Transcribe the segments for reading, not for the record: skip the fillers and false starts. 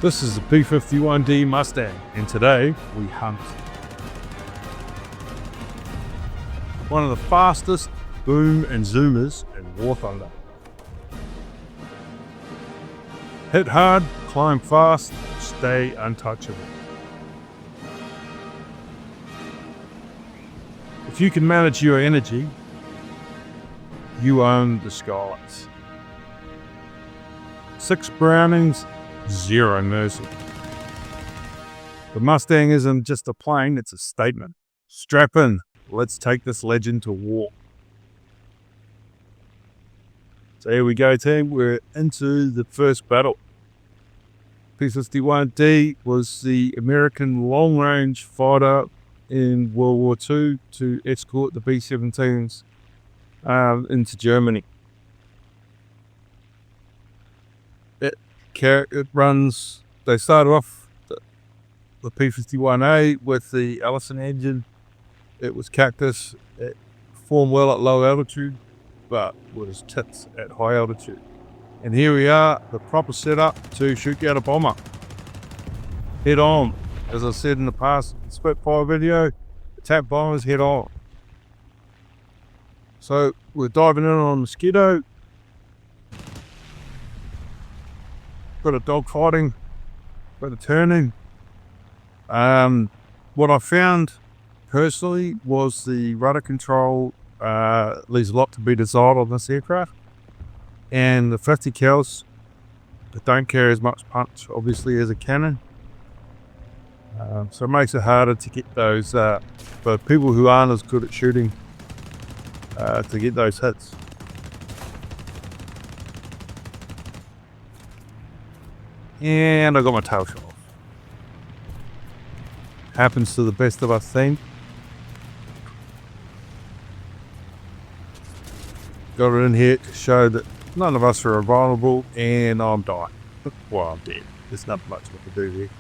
This is the P51 D Mustang, and today we hunt one of the fastest boom and zoomers in War Thunder. Hit hard, climb fast, stay untouchable. If you can manage your energy, you own the skies. 6 Brownings, 0 mercy. The Mustang isn't just a plane, it's a statement. Strap in, let's take this legend to war. So here we go, team, we're into the first battle. P51 D was the American long-range fighter in World War II to escort the B-17s into Germany. It runs, they started off the P51A with the Allison engine. It was cactus. It performed well at low altitude, but was tits at high altitude. And here we are, the proper setup to shoot out a bomber. Head on. As I said in the past Spitfire video, attack bombers head on. So we're diving in on Mosquito. Got a dog fighting, got a turning. What I found personally was the rudder control leaves a lot to be desired on this aircraft, and the 50 cals that don't carry as much punch obviously as a cannon, so it makes it harder to get those for people who aren't as good at shooting to get those hits. And I got my tail shot off. Happens to the best of us, team. Got it in here to show that none of us are vulnerable, and I'm dying. Well, I'm dead. There's not much we can do here.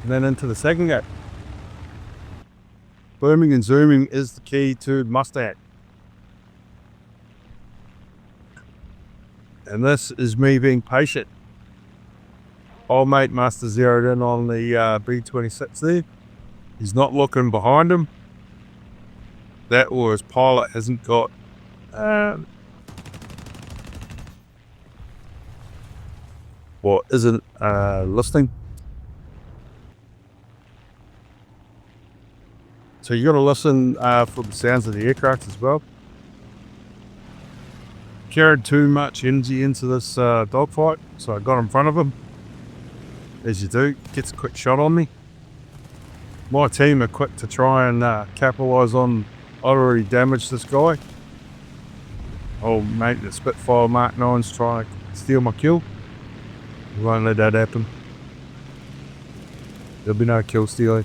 And then into the second game. Booming and zooming is the key to Mustang. And this is me being patient. Old mate Master zeroed in on the B-26 there. He's not looking behind him. That or his pilot hasn't got isn't listening. So you got to listen for the sounds of the aircraft as well. Carried too much energy into this dogfight, so I got in front of him. As you do, gets a quick shot on me. My team are quick to try and capitalise on. I'd already damaged this guy. Old mate, the Spitfire Mark 9's trying to steal my kill. We won't let that happen. There'll be no kill stealing.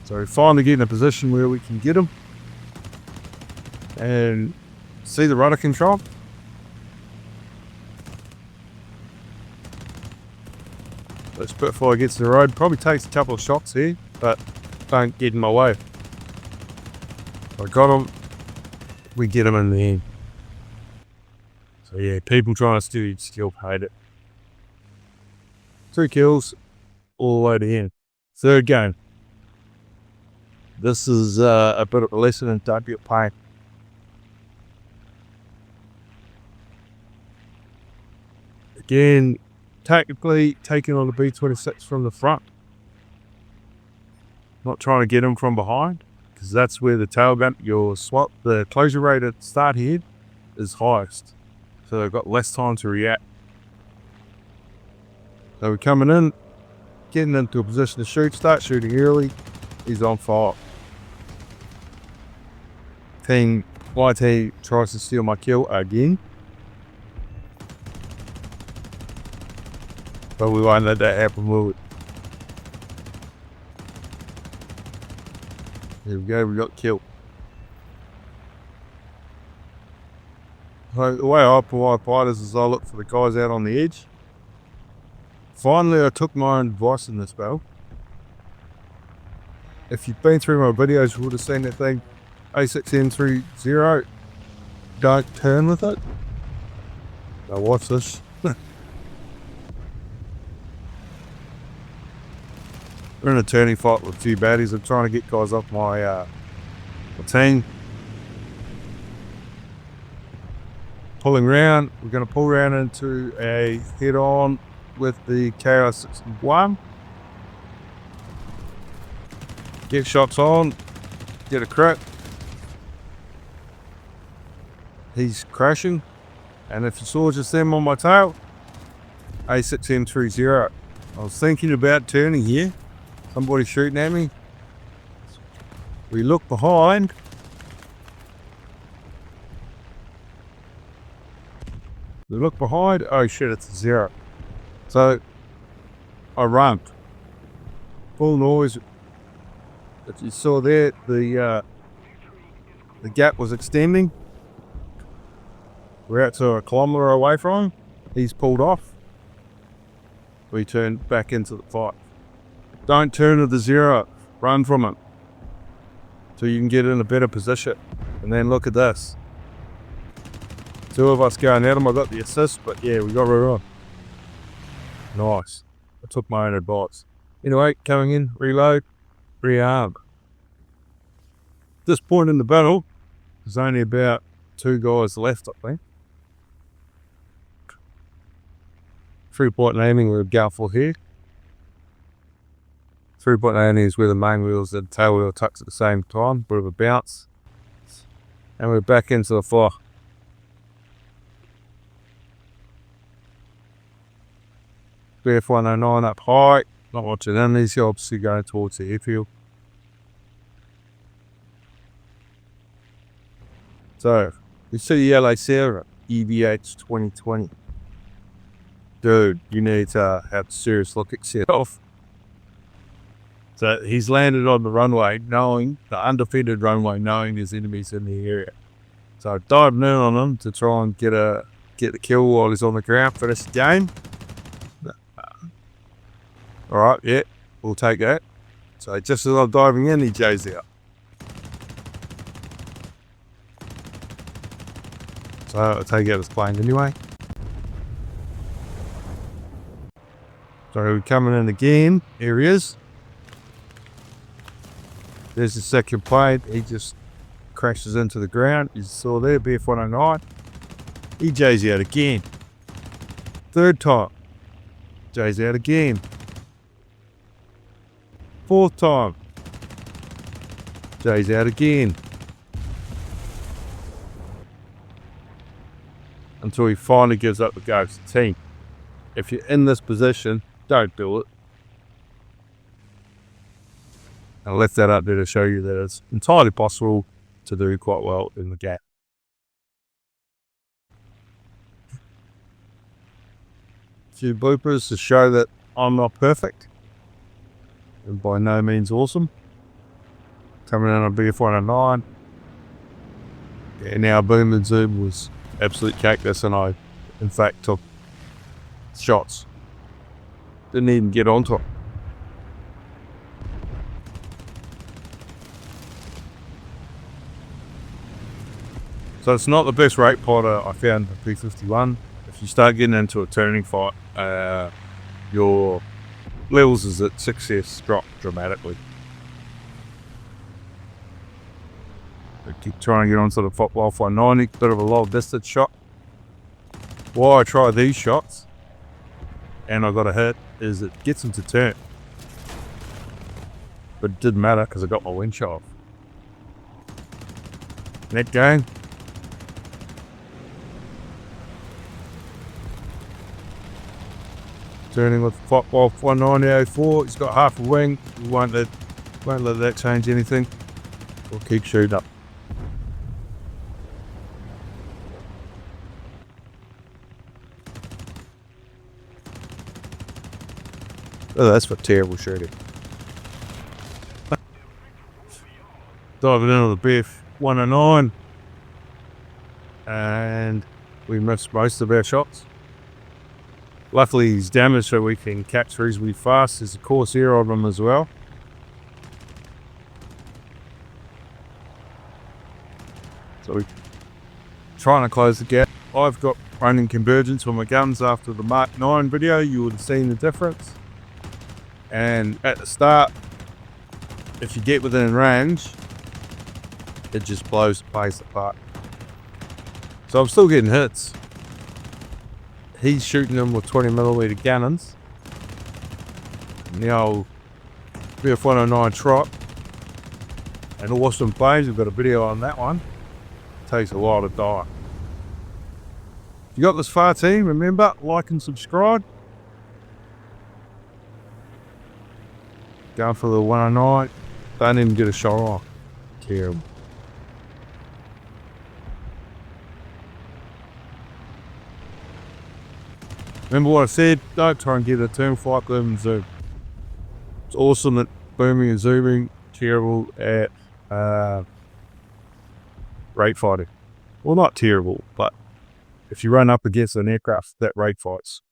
So we finally get in a position where we can get him. And see the rudder control. The Spitfire gets the road. Probably takes a couple of shots here, but don't get in my way. I got him. We get him in the end. So yeah, people trying to steal your skill, hate it. 2 kills, all the way to the end. Third game. This is a bit of a lesson in don't be a pain. Again, tactically taking on the B-26 from the front. Not trying to get him from behind, because that's where the tail gun, the closure rate at start head is highest. So they've got less time to react. So we're coming in, getting into a position to shoot, start shooting early. He's on fire. My team tries to steal my kill again. But we won't let that happen, will we? Here we go, we got killed. So the way I provide fighters is I look for the guys out on the edge. Finally, I took my own advice in this battle. If you've been through my videos, you would have seen that thing, A6N30. don't turn with it. Now watch this. We're in a turning fight with a few baddies. I'm trying to get guys off my team. Pulling round. We're going to pull round into a head-on with the KR61. Get shots on. Get a crit. He's crashing. And if you saw just them on my tail, A6M30. I was thinking about turning here. Somebody shooting at me. We look behind. We look behind. Oh shit, it's a 0. So I run. Full noise. If you saw there, the gap was extending. We're out to a kilometre away from him. He's pulled off. We turn back into the fight. Don't turn to the 0. Run from it. So you can get in a better position. And then look at this. 2 of us going at him. I got the assist, but yeah, we got rid of him. Nice. I took my own advice. Anyway, coming in, reload, rearm. At this point in the battle, there's only about 2 guys left, I think. 3-point aiming with Galful here. 3-point aiming is where the main wheels and tail wheel tucks at the same time, bit of a bounce. And we're back into the fire. F109 up high, not watching in these jobs, you're going towards the airfield. So, you see the yellow Sierra, EVH 2020. Dude, you need to have a serious look at yourself. So he's landed on the runway, knowing, the undefended runway, knowing there's enemies in the area. So diving in on him to try and get the kill while he's on the ground, finish the game. Alright, yeah, we'll take that. So just as I'm diving in, he J's out. So I'll take out his plane anyway. So we're coming in again. Here he is. There's the second plane. He just crashes into the ground. You saw there, BF109. He J's out again. Third time. J's out again. 4th time. J's out again. Until he finally gives up the ghost. Team, if you're in this position, don't do it. I left that up there to show you that it's entirely possible to do quite well in the gap. A few bloopers to show that I'm not perfect. And by no means awesome. Coming in on BF109. And our boom and zoom was absolute cactus, and I, in fact, took shots. Didn't even get onto it. So it's not the best rate potter I found the P51. If you start getting into a turning fight, your levels at success drop dramatically. I keep trying to get onto the football 190, bit of a low distance shot. Why I try these shots, and I got a hit, is it gets them to turn. But it didn't matter because I got my wind shot off. Net gain. Turning with football 190.04. He's got half a wing. We won't let that change anything. We'll keep shooting up. Oh, that's for terrible shooting. Diving into the BF109, and we missed most of our shots. Luckily he's damaged so we can capture reasonably fast. There's a Corsair on him as well. So we trying to close the gap. I've got running convergence on my guns after the Mark 9 video. You would have seen the difference. And at the start, if you get within range, it just blows the place apart. So I'm still getting hits. He's shooting them with 20mm cannons. And the old P51 trot. And awesome plays, we've got a video on that one. Takes a while to die. If you got this far, team, remember, like and subscribe. Going for the 109. Don't even get a shot off. Terrible. Remember what I said? Don't try and get a turn 5 11 zoom. It's awesome at booming and zooming. Terrible at rate fighting. Well, not terrible, but if you run up against an aircraft that rate fights,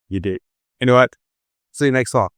you're dead. Anyway, see you next time.